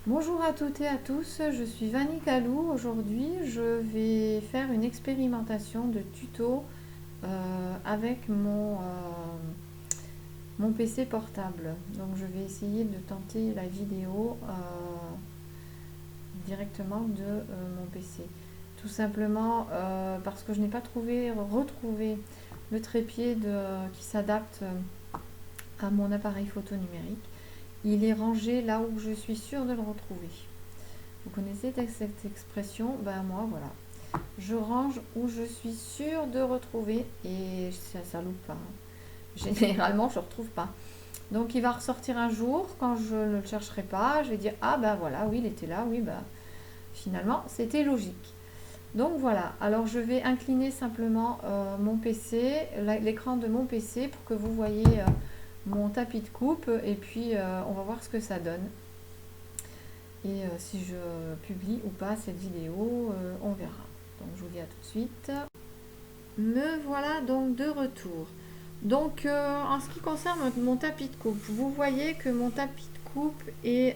Bonjour à toutes et à tous, je suis Vanny Calou. Aujourd'hui, je vais faire une expérimentation de tuto avec mon PC portable. Donc, je vais essayer de tenter la vidéo directement de mon PC. Tout simplement parce que je n'ai pas retrouvé le trépied qui s'adapte à mon appareil photo numérique. Il est rangé là où je suis sûre de le retrouver. Vous connaissez cette expression? Ben moi, voilà. Je range où je suis sûre de retrouver et ça loupe pas. Généralement, je ne retrouve pas. Donc, il va ressortir un jour quand je ne le chercherai pas. Je vais dire, ah ben voilà, oui, il était là, oui, ben finalement, c'était logique. Donc voilà, alors je vais incliner simplement mon PC, l'écran de mon PC pour que vous voyez mon tapis de coupe et puis on va voir ce que ça donne. Et si je publie ou pas cette vidéo, on verra. Donc je vous dis à tout de suite. Me voilà donc de retour. Donc en ce qui concerne mon tapis de coupe, vous voyez que mon tapis de coupe est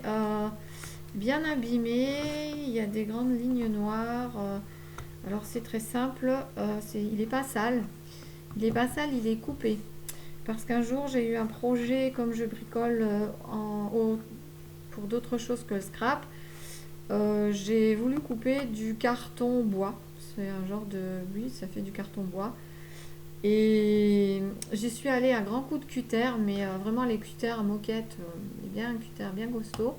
bien abîmé. Il y a des grandes lignes noires. Alors c'est très simple, il n'est pas sale. Il n'est pas sale, il est coupé. Parce qu'un jour j'ai eu un projet, comme je bricole pour d'autres choses que le scrap. J'ai voulu couper du carton bois. C'est un genre de... Oui, ça fait du carton bois. Et j'y suis allée à grands coups de cutter, mais vraiment les cutters à moquette, bien un cutter bien costaud.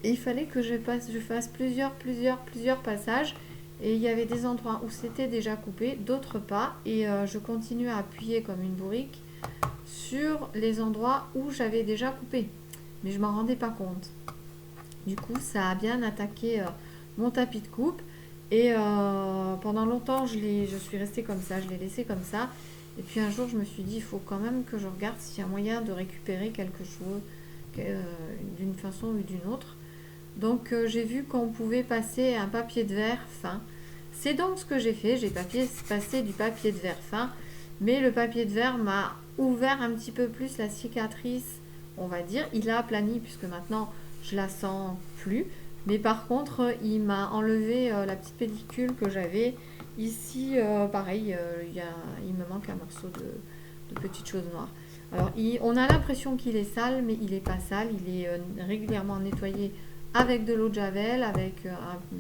Et il fallait que je fasse plusieurs passages. Et il y avait des endroits où c'était déjà coupé, d'autres pas. Et je continuais à appuyer comme une bourrique sur les endroits où j'avais déjà coupé. Mais je m'en rendais pas compte. Du coup, ça a bien attaqué mon tapis de coupe. Et pendant longtemps, je suis restée comme ça, je l'ai laissé comme ça. Et puis un jour, je me suis dit, il faut quand même que je regarde s'il y a moyen de récupérer quelque chose d'une façon ou d'une autre. Donc j'ai vu qu'on pouvait passer un papier de verre fin. C'est donc ce que j'ai fait, j'ai passé du papier de verre fin. Mais le papier de verre m'a ouvert un petit peu plus la cicatrice, on va dire. Il a aplani puisque maintenant je la sens plus. Mais par contre, il m'a enlevé la petite pellicule que j'avais. Ici, pareil, il me manque un morceau de petite chose noire. Alors, on a l'impression qu'il est sale, mais il n'est pas sale. Il est régulièrement nettoyé avec de l'eau de javel,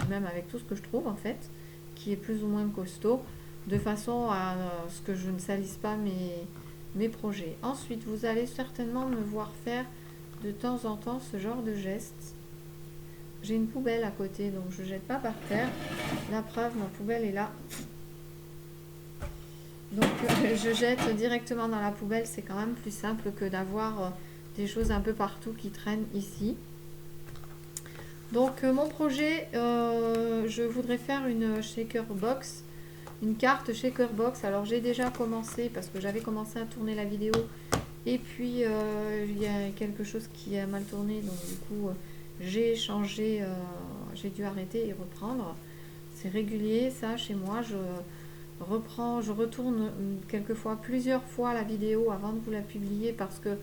même avec tout ce que je trouve en fait, qui est plus ou moins costaud, de façon à ce que je ne salisse pas mes projets. Ensuite, vous allez certainement me voir faire de temps en temps ce genre de geste. J'ai une poubelle à côté, donc je ne jette pas par terre. La preuve, ma poubelle est là. Donc je jette directement dans la poubelle, c'est quand même plus simple que d'avoir des choses un peu partout qui traînent ici. Donc mon projet, je voudrais faire une shaker box, une carte shaker box. Alors j'ai déjà commencé parce que j'avais commencé à tourner la vidéo et puis il y a quelque chose qui a mal tourné, donc du coup j'ai changé, j'ai dû arrêter et reprendre. C'est régulier ça chez moi, je retourne quelquefois plusieurs fois la vidéo avant de vous la publier parce que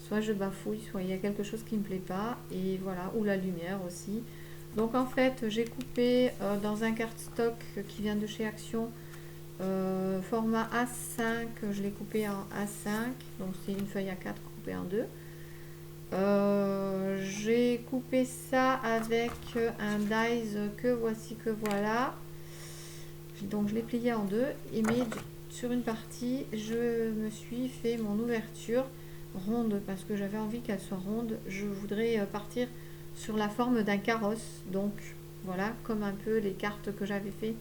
soit je bafouille, soit il y a quelque chose qui ne me plaît pas, et voilà, ou la lumière aussi. Donc en fait, j'ai coupé dans un cardstock qui vient de chez Action, format A5, je l'ai coupé en A5, donc c'est une feuille A4 coupée en deux. J'ai coupé ça avec un dies que voilà. Donc je l'ai plié en deux, mais sur une partie, je me suis fait mon ouverture ronde parce que j'avais envie qu'elle soit ronde. Je voudrais partir sur la forme d'un carrosse, donc voilà, comme un peu les cartes que j'avais fait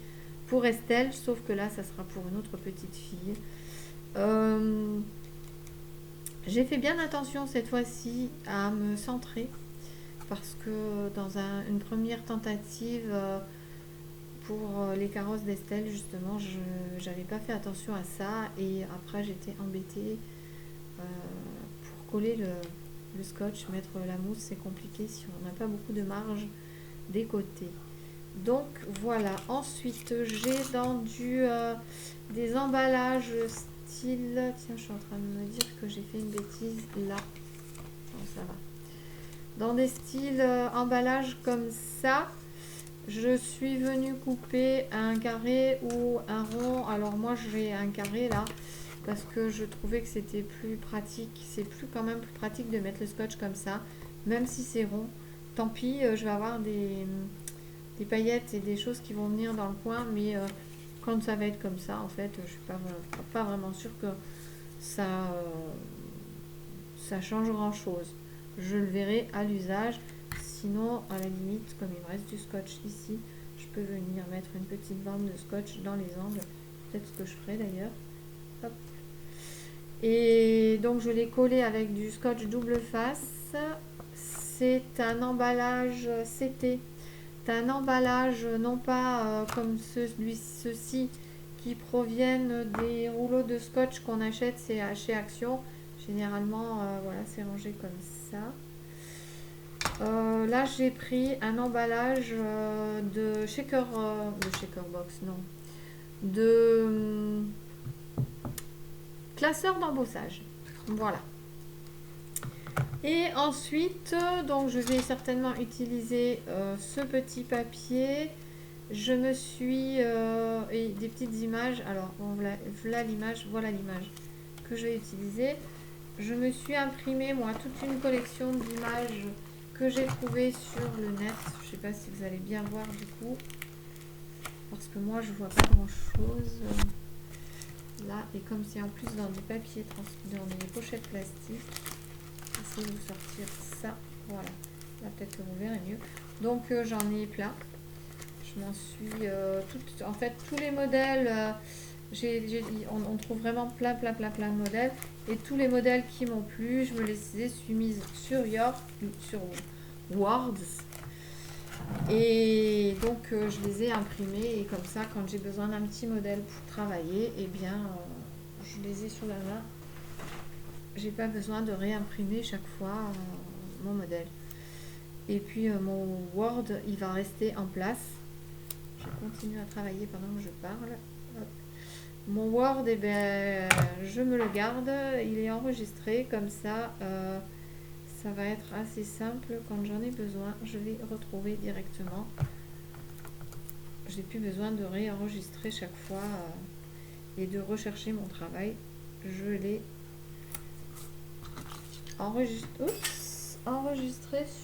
pour Estelle, sauf que là ça sera pour une autre petite fille. J'ai fait bien attention cette fois-ci à me centrer parce que dans une première tentative pour les carrosses d'Estelle, justement, je n'avais pas fait attention à ça et après j'étais embêtée pour coller le scotch, mettre la mousse, c'est compliqué si on n'a pas beaucoup de marge des côtés. Donc voilà, ensuite j'ai dans des emballages style... Tiens, je suis en train de me dire que j'ai fait une bêtise là. Non, ça va. dans des styles emballage comme ça. Je suis venue couper un carré ou un rond. Alors moi j'ai un carré là parce que je trouvais que c'était plus pratique. C'est quand même plus pratique de mettre le scotch comme ça, même si c'est rond. Tant pis, je vais avoir des paillettes et des choses qui vont venir dans le coin, mais quand ça va être comme ça, en fait, je suis pas vraiment sûre que ça, ça change grand chose. Je le verrai à l'usage. Sinon, à la limite, comme il me reste du scotch ici, je peux venir mettre une petite bande de scotch dans les angles. Peut-être ce que je ferai d'ailleurs. Hop. Et donc je l'ai collé avec du scotch double face. C'est un emballage CT. C'est un emballage non pas comme ceux-ci qui proviennent des rouleaux de scotch qu'on achète chez Action. Généralement, voilà, c'est rangé comme ça. Là, j'ai pris un emballage de Shakerbox, non, de classeur d'embossage. Voilà. Et ensuite, donc je vais certainement utiliser ce petit papier. Je me suis et des petites images. Alors, voilà l'image que je vais utiliser. Je me suis imprimé moi toute une collection d'images que j'ai trouvées sur le net. Je ne sais pas si vous allez bien voir du coup, parce que moi je vois pas grand chose là. Et comme c'est en plus dans du papier dans des pochettes plastiques, j'essaie de vous sortir ça. Voilà, là peut-être que vous verrez mieux. Donc j'en ai plein. Je m'en suis en fait tous les modèles. On trouve vraiment plein de modèles, et tous les modèles qui m'ont plu, je me les suis mise sur Words, et donc je les ai imprimés, et comme ça quand j'ai besoin d'un petit modèle pour travailler, et bien je les ai sous la main, j'ai pas besoin de réimprimer chaque fois mon modèle. Et puis mon Word il va rester en place. Je continue à travailler pendant que je parle. Hop. Mon Word, eh ben, je me le garde, il est enregistré comme ça. Ça va être assez simple. Quand j'en ai besoin, je vais retrouver directement. J'ai plus besoin de réenregistrer chaque fois et de rechercher mon travail. Je l'ai enregistré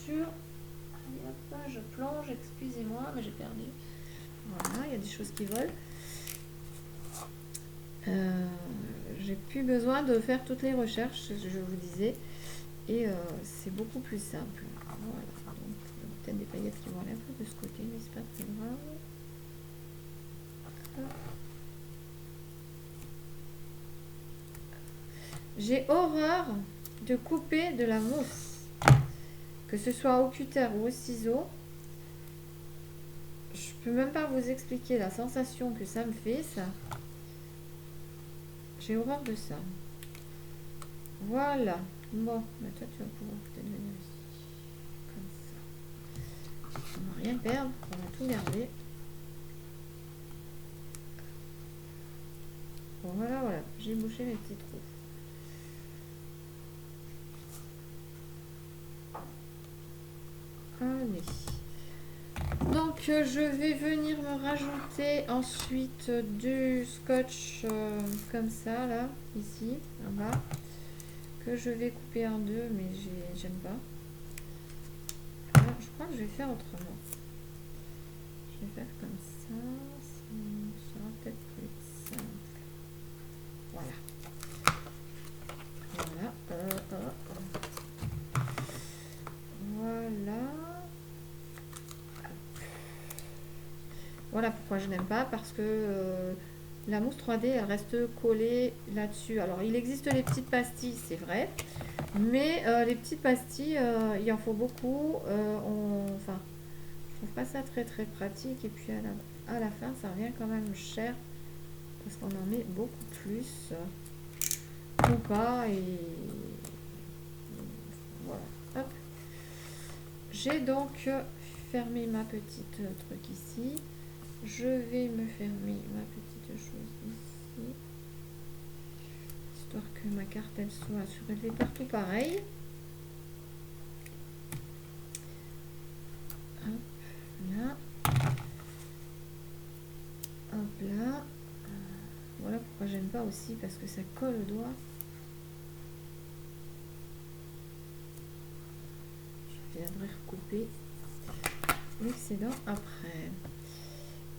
sur... Hop, je plonge, excusez-moi, mais j'ai perdu. Voilà, il y a des choses qui volent. J'ai plus besoin de faire toutes les recherches, je vous disais, et c'est beaucoup plus simple. Voilà, donc peut-être des paillettes qui vont aller un peu de ce côté, mais c'est pas très grave. J'ai horreur de couper de la mousse, que ce soit au cutter ou au ciseau. Je peux même pas vous expliquer la sensation que ça me fait, ça. J'ai horreur de ça. Voilà. Bon, bah toi tu vas pouvoir peut-être venir ici. Comme ça. On va rien perdre, on va tout garder. Bon, voilà, j'ai bouché mes petits trous. Allez. Donc je vais venir me rajouter ensuite du scotch comme ça, là, ici, en bas, que je vais couper en deux, mais j'aime pas. Alors, je crois que je vais faire autrement. Je vais faire comme ça, ça sera peut-être plus simple. Voilà. Voilà. Voilà. Voilà pourquoi je n'aime pas, parce que la mousse 3D elle reste collée là-dessus. Alors il existe les petites pastilles, c'est vrai, mais les petites pastilles, il en faut beaucoup. Enfin, je trouve pas ça très pratique, et puis à la fin ça revient quand même cher, parce qu'on en met beaucoup plus ou pas, et voilà. Hop. J'ai donc fermé ma petite truc ici. Je vais me fermer ma petite chose ici, histoire que ma carte elle soit surélevée partout pareil. aussi parce que ça colle au doigt. Je viendrai recouper l'excédent après.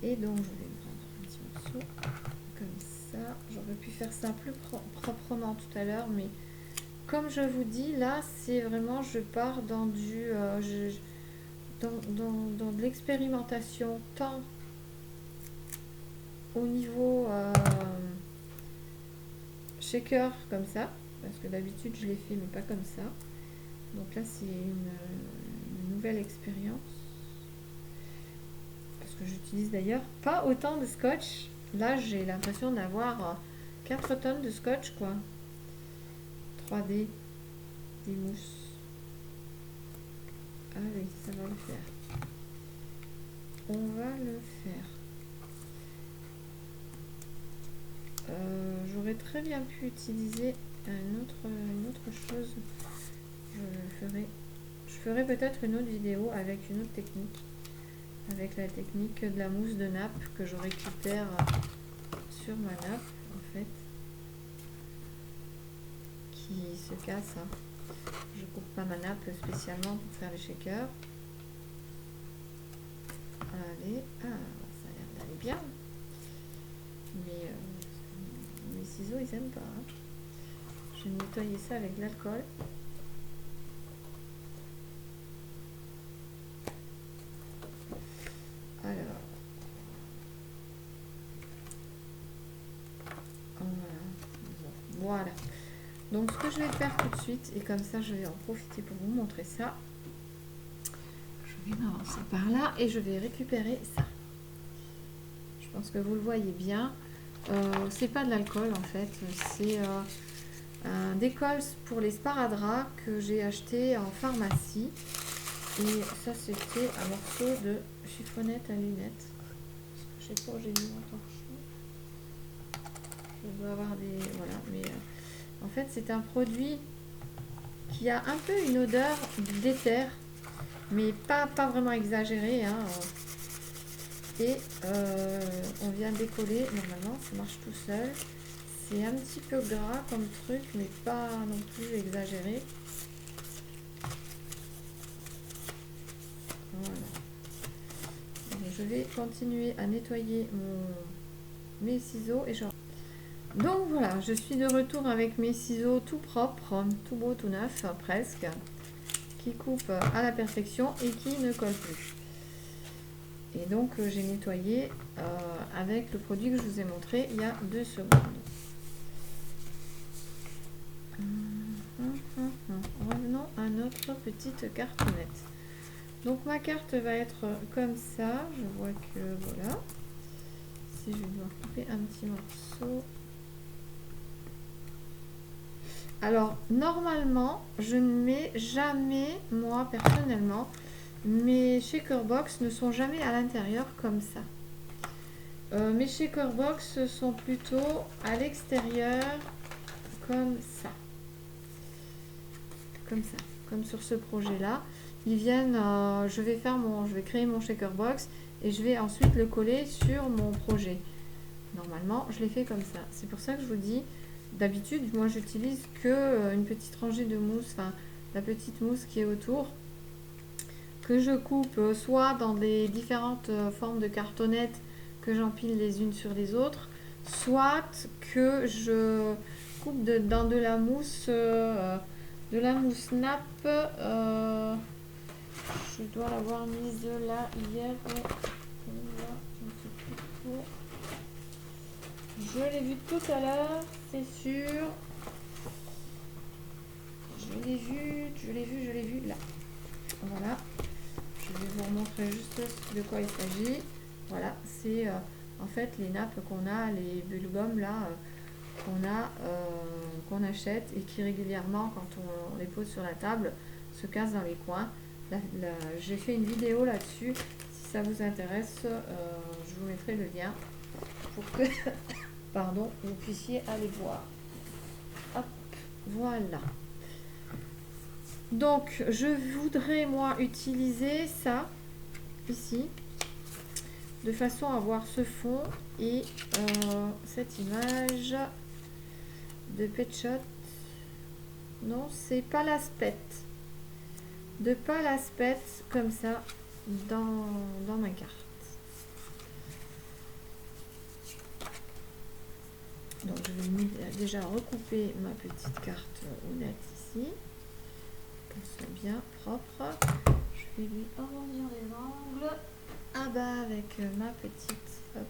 Et donc je vais prendre un petit morceau comme ça. J'aurais pu faire ça plus proprement tout à l'heure, mais comme je vous dis, là c'est vraiment, je pars dans du dans de l'expérimentation, tant au niveau shaker comme ça, parce que d'habitude je l'ai fait mais pas comme ça. Donc là c'est une nouvelle expérience, parce que j'utilise d'ailleurs pas autant de scotch. Là j'ai l'impression d'avoir 4 tonnes de scotch quoi. 3D, des mousses. Allez, ça va le faire. On va le faire. J'aurais très bien pu utiliser une autre chose. Je ferai peut-être une autre vidéo avec une autre technique. Avec la technique de la mousse de nappe que je récupère sur ma nappe en fait. Qui se casse. Je coupe pas ma nappe spécialement pour faire les shakers. Allez, ça a l'air d'aller bien. Mais mes ciseaux ils aiment pas. Hein. Je vais nettoyer ça avec de l'alcool. Alors, voilà. Donc ce que je vais faire tout de suite, et comme ça je vais en profiter pour vous montrer ça. Je vais m'avancer par là et je vais récupérer ça. Je pense que vous le voyez bien. C'est pas de l'alcool en fait, c'est un décolle pour les sparadraps que j'ai acheté en pharmacie. Et ça c'était un morceau de chiffonnette à lunettes. Je sais pas, j'ai mis mon torchon. Je dois avoir des... Voilà, mais en fait c'est un produit qui a un peu une odeur d'éther, mais pas vraiment exagérée. Hein. Et on vient décoller, normalement ça marche tout seul. C'est un petit peu gras comme truc, mais pas non plus exagéré. Voilà. Et je vais continuer à nettoyer mes ciseaux et je... Donc voilà, je suis de retour avec mes ciseaux tout propres, tout beau, tout neuf, presque, qui coupent à la perfection et qui ne collent plus. Et donc j'ai nettoyé avec le produit que je vous ai montré il y a 2 secondes. Revenons à notre petite cartonnette. Donc ma carte va être comme ça. Je vois que voilà. Si je vais devoir couper un petit morceau. Alors normalement, je ne mets jamais, moi personnellement, mes shaker box ne sont jamais à l'intérieur comme ça. Mes shaker box sont plutôt à l'extérieur comme ça. Comme ça, comme sur ce projet là. Ils viennent, je vais créer mon shaker box et je vais ensuite le coller sur mon projet. Normalement, je l'ai fait comme ça. C'est pour ça que je vous dis, d'habitude, moi j'utilise que une petite rangée de mousse, enfin la petite mousse qui est autour, que je coupe soit dans des différentes formes de cartonnettes que j'empile les unes sur les autres, soit que je coupe dans de la mousse nappe. Je dois l'avoir mise là hier. Je l'ai vu tout à l'heure, c'est sûr. Je l'ai vu là. Voilà. Je vais vous remontrer juste de quoi il s'agit. Voilà, c'est en fait les nappes qu'on a, les bulgums là, qu'on achète et qui régulièrement, quand on les pose sur la table, se cassent dans les coins. J'ai fait une vidéo là-dessus. Si ça vous intéresse, je vous mettrai le lien pour que pardon, vous puissiez aller voir. Hop, voilà. Donc, je voudrais, moi, utiliser ça, ici, de façon à avoir ce fond et cette image de Pet Shop. Non, c'est pas l'aspect. De pas l'aspect comme ça dans ma carte. Donc je vais déjà recouper ma petite carte honnête ici. Qu'elle soit bien propre. Je vais lui arrondir les angles. Ah bah avec ma petite. Hop.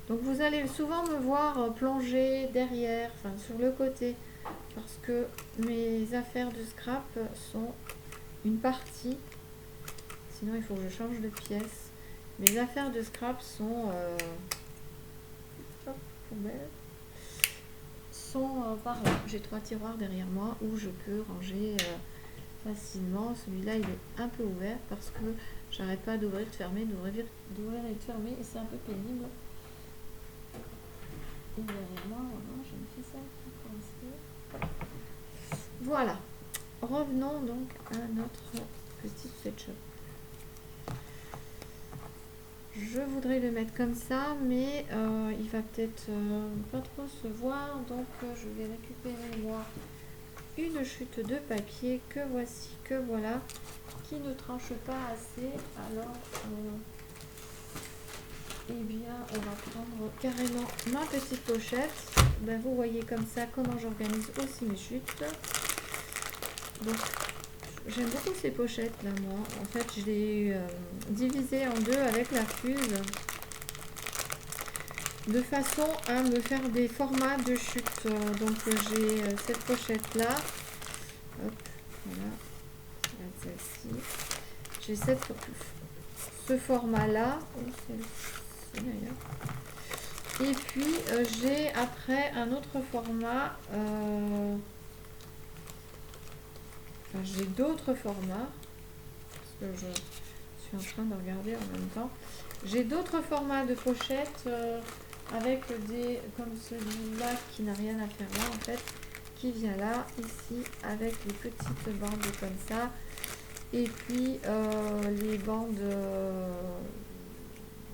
Donc vous allez souvent me voir plonger derrière, enfin sur le côté. Parce que mes affaires de scrap sont une partie. Sinon il faut que je change de pièce. Mes affaires de scrap sont poubelle. Sont par là. J'ai 3 tiroirs derrière moi où je peux ranger facilement. Celui-là il est un peu ouvert parce que j'arrête pas d'ouvrir, de fermer, d'ouvrir et de fermer et c'est un peu pénible. Et derrière moi, voilà, je me fais ça pour coincer. Voilà. Revenons donc à notre petite Pet Shop. Je voudrais le mettre comme ça, mais il va peut-être pas trop se voir, donc je vais récupérer moi une chute de papier que voici, que voilà, qui ne tranche pas assez. Alors, eh bien, on va prendre carrément ma petite pochette. Ben, vous voyez comme ça comment j'organise aussi mes chutes. Donc, j'aime beaucoup ces pochettes là, moi. En fait, je l'ai divisé en deux avec la fuse de façon à me faire des formats de chute. Donc, j'ai cette pochette là. Hop, voilà. Celle-ci. J'ai ce format là. Et puis, j'ai après un autre format. J'ai d'autres formats, parce que je suis en train de regarder en même temps. J'ai d'autres formats de pochettes avec des, comme celui-là qui n'a rien à faire là en fait, qui vient là, ici, avec les petites bandes comme ça. Et puis les bandes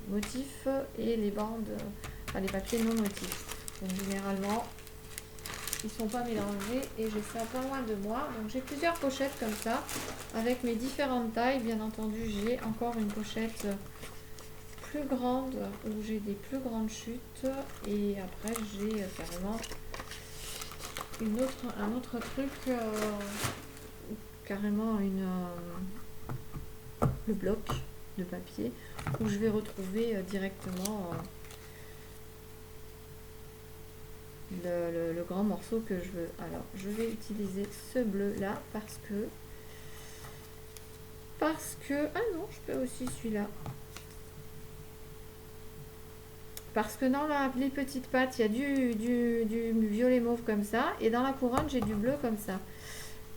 motifs et les bandes, les papiers non motifs. Donc généralement, ils sont pas mélangés et j'ai ça pas loin de moi. Donc j'ai plusieurs pochettes comme ça avec mes différentes tailles. Bien entendu, j'ai encore une pochette plus grande où j'ai des plus grandes chutes et après j'ai carrément un autre truc, carrément le bloc de papier où je vais retrouver directement le grand morceau que je veux. Alors je vais utiliser ce bleu là parce que ah non, je peux aussi celui-là, parce que dans les petites pattes il y a du violet mauve comme ça et dans la couronne j'ai du bleu comme ça.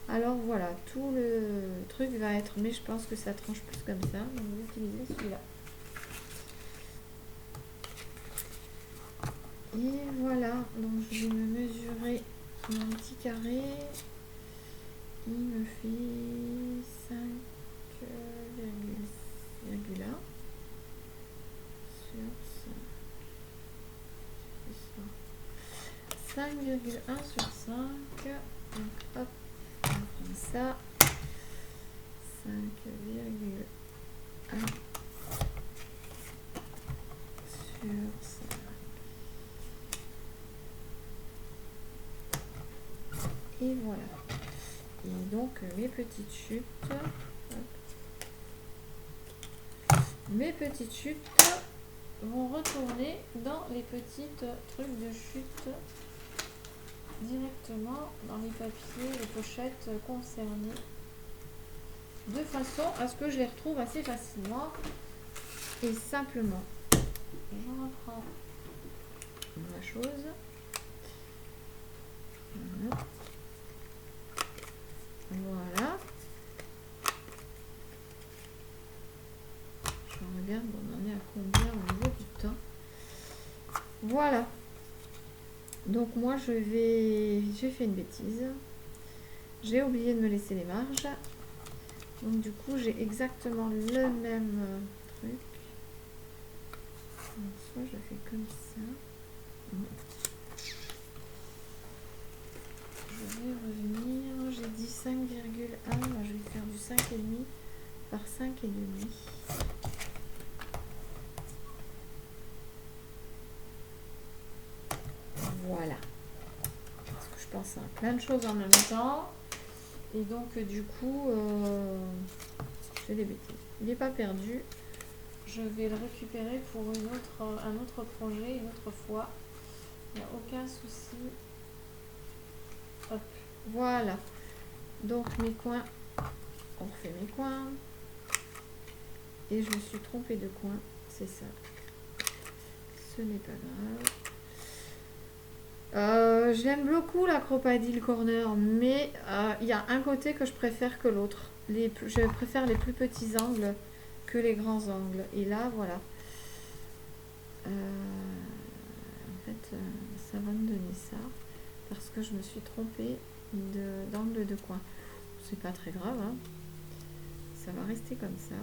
Alors voilà, tout le truc va être, mais je pense que ça tranche plus comme ça, donc je vais utiliser celui-là. Et voilà, donc je vais me mesurer mon petit carré. Il me fait 5,1 sur 5. 5,1 sur 5. Donc hop, on prend ça. 5,1 sur 5. Et voilà. Et donc mes petites chutes. Mes petites chutes vont retourner dans les petites trucs de chute directement dans les papiers, les pochettes concernées, de façon à ce que je les retrouve assez facilement et simplement. Je reprends ma chose. Voilà. Je regarde, on en est à combien au niveau du temps. Voilà. Donc moi j'ai fait une bêtise. J'ai oublié de me laisser les marges. Donc du coup j'ai exactement le même truc. Donc, soit je fais comme ça. je vais revenir. J'ai dit 5,1. Je vais faire du 5,5 par 5,5. Voilà. Parce que je pense à plein de choses en même temps. Et donc, du coup, je fais des bêtises. Il n'est pas perdu. Je vais le récupérer pour un autre projet, une autre fois. Il n'y a aucun souci. Hop. Voilà. Donc, mes coins. On refait mes coins. Et je me suis trompée de coin. C'est ça. Ce n'est pas grave. J'aime beaucoup la Crocodile Corner, mais il y a un côté que je préfère que l'autre. Je préfère les plus petits angles que les grands angles. Et là, voilà. En fait, ça va me donner ça. Parce que je me suis trompée d'angle de coin. C'est pas très grave, hein. Ça va rester comme ça.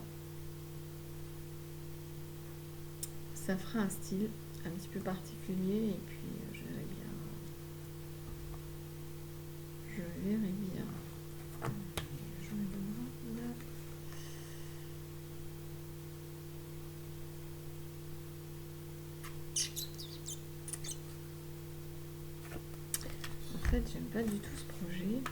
Ça fera un style un petit peu particulier. Et puis, je verrai bien. Je verrai bien. Je me donnerai là. En fait, j'aime pas du tout ce projet.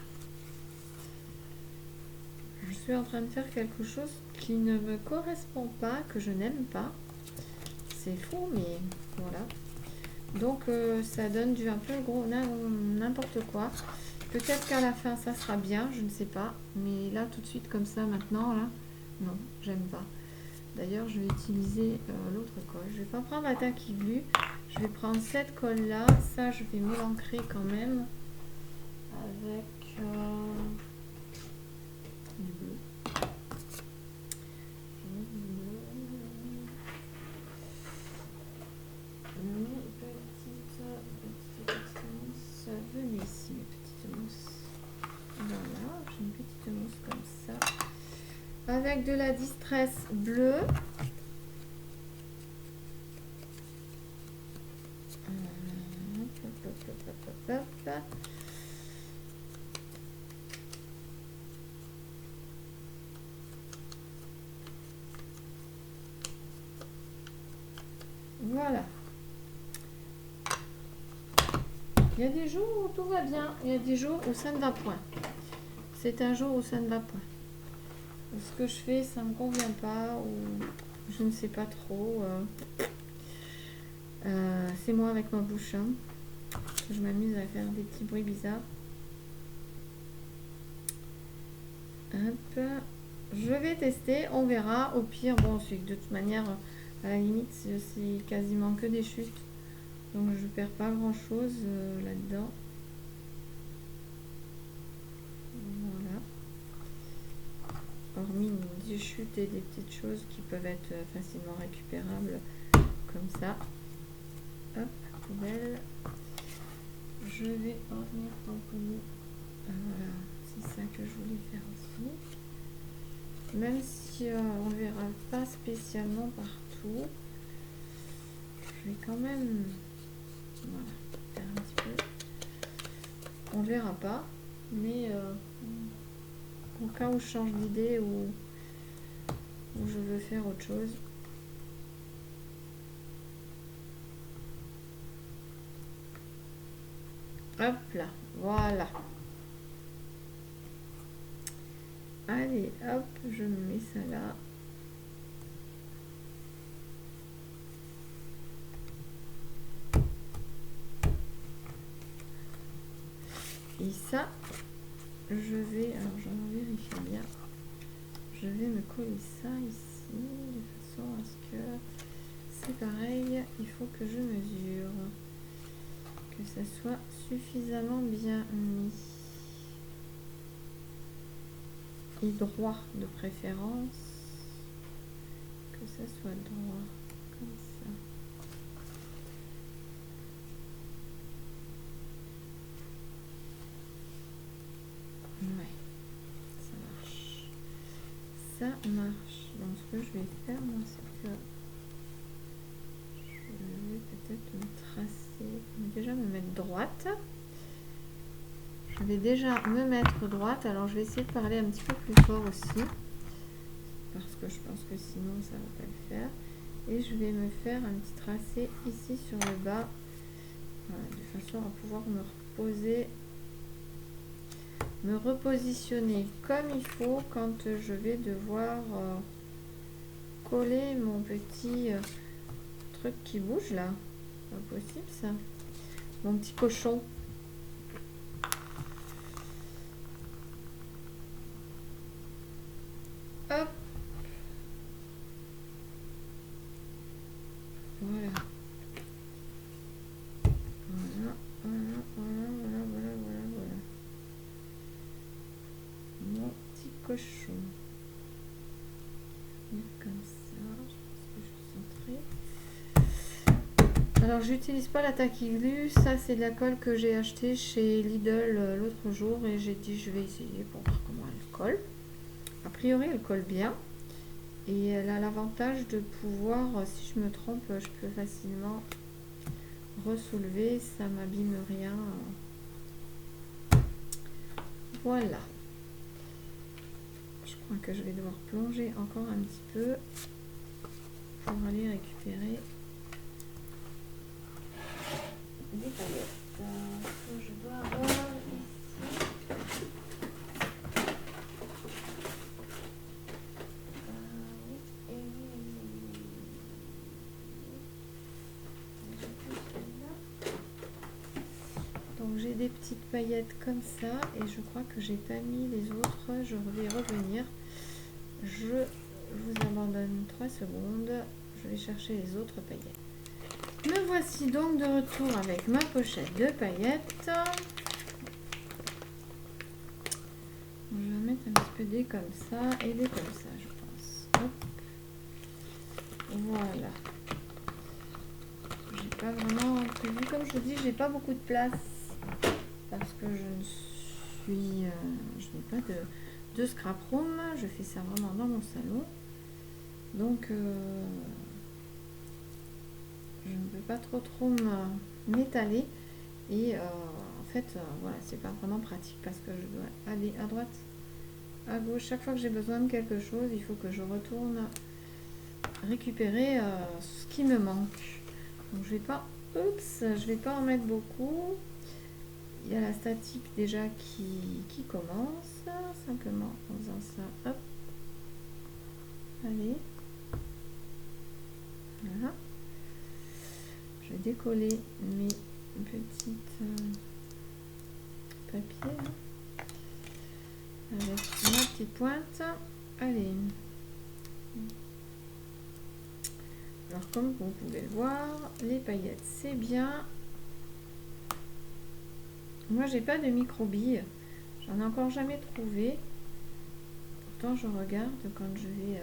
Je suis en train de faire quelque chose qui ne me correspond pas, que je n'aime pas. C'est fou, mais voilà. Donc, ça donne du un peu gros, n'importe quoi. Peut-être qu'à la fin, ça sera bien, je ne sais pas. Mais là, tout de suite, comme ça, maintenant, là, non, j'aime pas. D'ailleurs, je vais utiliser l'autre colle. Je vais pas prendre la Tacky Glue. Je vais prendre cette colle-là. Ça, je vais me l'ancrer quand même. Avec du bleu. Petite mousse. Venez ici, mes petites mousses. Voilà, j'ai une petite mousse comme ça. Avec de la Distress bleue. Voilà. Il y a des jours où tout va bien. Il y a des jours où ça ne va point. C'est un jour où ça ne va point. Ce que je fais, ça ne me convient pas ou je ne sais pas trop. C'est moi avec ma bouche. Hein. Je m'amuse à faire des petits bruits bizarres. Hop. Je vais tester, on verra. Au pire, bon, c'est de toute manière, à la limite, c'est quasiment que des chutes. Donc je perds pas grand chose là-dedans. Voilà. Hormis des chutes et des petites choses qui peuvent être facilement récupérables comme ça. Hop, poubelle. Je vais revenir tamponner. Voilà, c'est ça que je voulais faire aussi. Même si on ne verra pas spécialement partout, je vais quand même voilà, faire un petit peu. On ne verra pas, mais au cas où je change d'idée ou je veux faire autre chose. Hop là, voilà. Allez, hop, je me mets ça là. Et ça, je vais, alors j'en vérifie bien. Je vais me coller ça ici, de façon à ce que c'est pareil, il faut que je mesure. Que ça soit suffisamment bien mis. Et droit de préférence. Que ça soit droit, comme ça. Ouais, ça marche. Ça marche. Donc ce que je vais faire, moi, c'est que je vais peut-être me tracer. Je vais déjà me mettre droite. Je Je vais déjà me mettre droite. Alors je vais essayer de parler un petit peu plus fort aussi. Parce que je pense que sinon ça ne va pas le faire. Et je vais me faire un petit tracé ici sur le bas. Voilà, de façon à pouvoir me reposer. Me repositionner comme il faut quand je vais devoir coller mon petit truc qui bouge là. Pas possible ça. Mon petit cochon. Hop. Voilà. Voilà, voilà, voilà, voilà, voilà, voilà, voilà. Mon petit cochon. Comme ça, je pense que je vais centrer. Alors j'utilise pas la tacky glue, ça c'est de la colle que j'ai acheté chez Lidl l'autre jour et j'ai dit je vais essayer pour voir comment elle colle. A priori elle colle bien et elle a l'avantage de pouvoir, si je me trompe, je peux facilement ressoulever, ça m'abîme rien. Voilà. Je crois que je vais devoir plonger encore un petit peu pour aller récupérer des paillettes que je dois avoir ici. Donc j'ai des petites paillettes comme ça et je crois que j'ai pas mis les autres. Je vais revenir. Je vous abandonne 3 secondes. Je vais chercher les autres paillettes. Me voici donc de retour avec ma pochette de paillettes. Je vais mettre un petit peu des comme ça et des comme ça, je pense. Hop. Voilà. J'ai pas vraiment prévu, comme je vous dis, j'ai pas beaucoup de place parce que je n'ai pas de scrap room. Je fais ça vraiment dans mon salon. Donc je ne peux pas trop m'étaler et en fait voilà, c'est pas vraiment pratique parce que je dois aller à droite, à gauche. Chaque fois que j'ai besoin de quelque chose, il faut que je retourne récupérer ce qui me manque. Donc je vais pas en mettre beaucoup. Il y a la statique déjà qui commence simplement en faisant ça. Hop, allez, voilà. Je vais décoller mes petites papiers avec ma petite pointe. Allez. Alors comme vous pouvez le voir, les paillettes c'est bien. Moi j'ai pas de micro-billes, j'en ai encore jamais trouvé. Pourtant je regarde quand je vais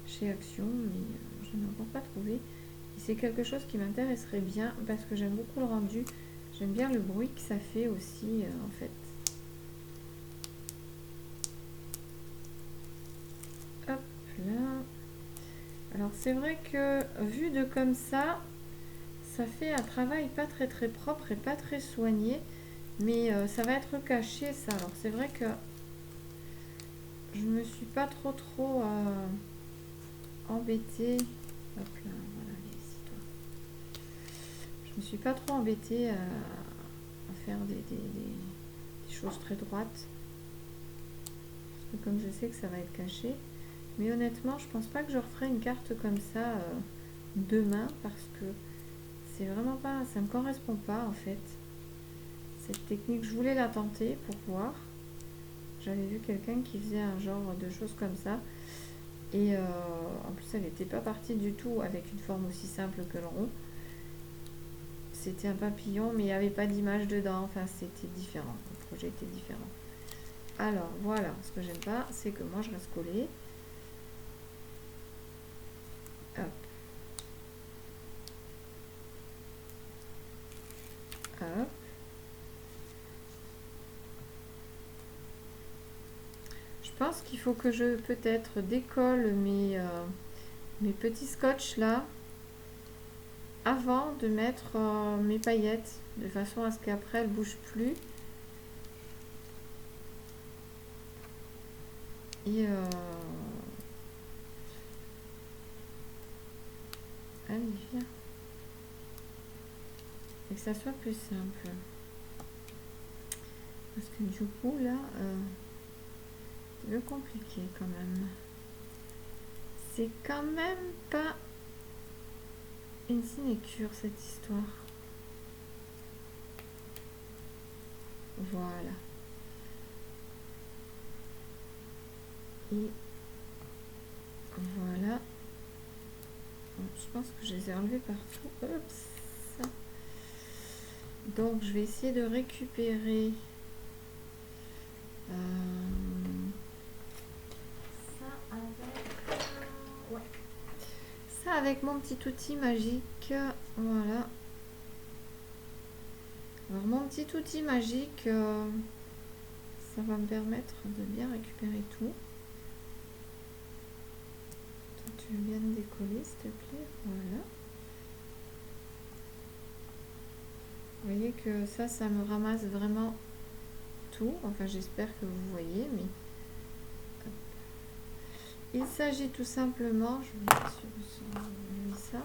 chez Action, mais je n'ai encore pas trouvé. Et c'est quelque chose qui m'intéresserait bien parce que j'aime beaucoup le rendu. J'aime bien le bruit que ça fait aussi en fait. Hop là. Alors c'est vrai que vu de comme ça fait un travail pas très propre et pas très soigné. Mais ça va être caché ça. Alors c'est vrai que je me suis pas trop embêtée. Hop là, voilà, ici, toi. Je me suis pas trop embêtée à faire des choses très droites. Parce que comme je sais que ça va être caché. Mais honnêtement, je pense pas que je referai une carte comme ça demain. Parce que c'est vraiment pas, ça me correspond pas en fait. Cette technique, je voulais la tenter pour voir. J'avais vu quelqu'un qui faisait un genre de choses comme ça. Et en plus, elle n'était pas partie du tout avec une forme aussi simple que le rond. C'était un papillon, mais il n'y avait pas d'image dedans. Enfin, c'était différent. Le projet était différent. Alors, voilà. Ce que j'aime pas, c'est que moi, je reste collée. Hop. Hop. Je pense qu'il faut que je peut-être décolle mes petits scotch là avant de mettre mes paillettes de façon à ce qu'après elles ne bougent plus. Et allez, viens. Et que ça soit plus simple. Parce que du coup, là, c'est un peu compliqué quand même. C'est quand même pas une sinécure, cette histoire. Voilà. Et voilà. Bon, je pense que je les ai enlevés partout. Oups. Donc, je vais essayer de récupérer ça avec mon petit outil magique. Voilà. Alors, mon petit outil magique, ça va me permettre de bien récupérer tout. Toi, tu veux bien le décoller, s'il te plaît. Voilà. Vous voyez que ça me ramasse vraiment tout. Enfin, j'espère que vous voyez, mais il s'agit tout simplement, je vais sur ça.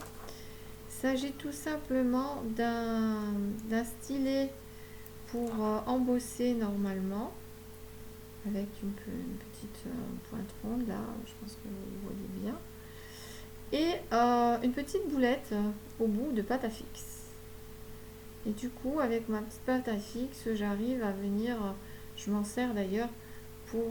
Il s'agit tout simplement d'un stylet pour embosser normalement, avec une petite pointe ronde là, je pense que vous voyez bien, et une petite boulette au bout de pâte à fixe. Et du coup, avec ma petite pâte à fixe, j'arrive à venir, je m'en sers d'ailleurs pour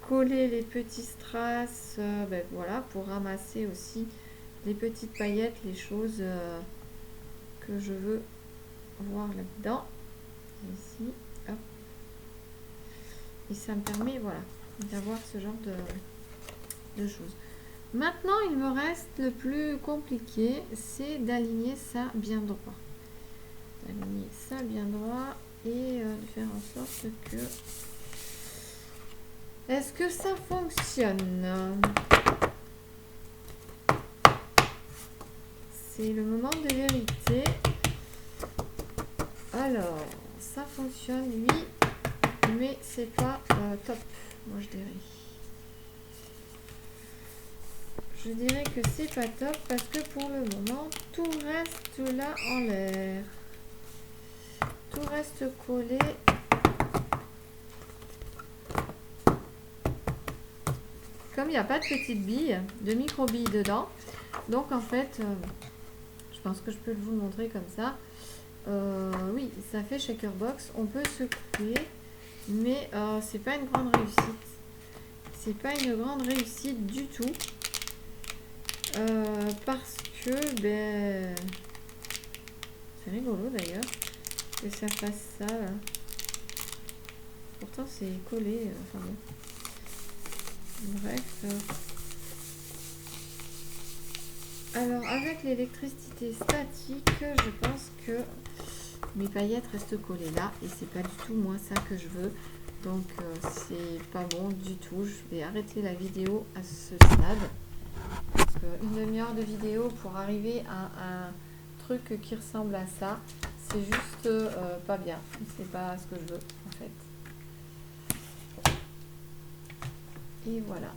coller les petits strass, ben voilà, pour ramasser aussi les petites paillettes, les choses que je veux voir là-dedans. Ici, hop. Et ça me permet, voilà, d'avoir ce genre de choses. Maintenant, il me reste le plus compliqué, c'est d'aligner ça bien droit. D'aligner ça bien droit et de faire en sorte que... Est-ce que ça fonctionne? C'est le moment de vérité. Alors, ça fonctionne, oui, mais c'est pas top, moi je dirais. Je dirais que c'est pas top parce que pour le moment, tout reste là en l'air. Tout reste collé. Comme il n'y a pas de petites billes, de micro-billes dedans, donc en fait, je pense que je peux vous le montrer comme ça. Oui, ça fait shaker box. On peut secouer, mais c'est pas une grande réussite. C'est pas une grande réussite du tout. Parce que, ben, c'est rigolo d'ailleurs que ça fasse ça. Là. Pourtant, c'est collé. Enfin bon. Bref. Alors, avec l'électricité statique, je pense que mes paillettes restent collées là. Et c'est pas du tout moi ça que je veux. Donc, c'est pas bon du tout. Je vais arrêter la vidéo à ce stade. Parce qu'une demi-heure de vidéo pour arriver à un truc qui ressemble à ça, c'est juste pas bien. C'est pas ce que je veux en fait. Et voilà.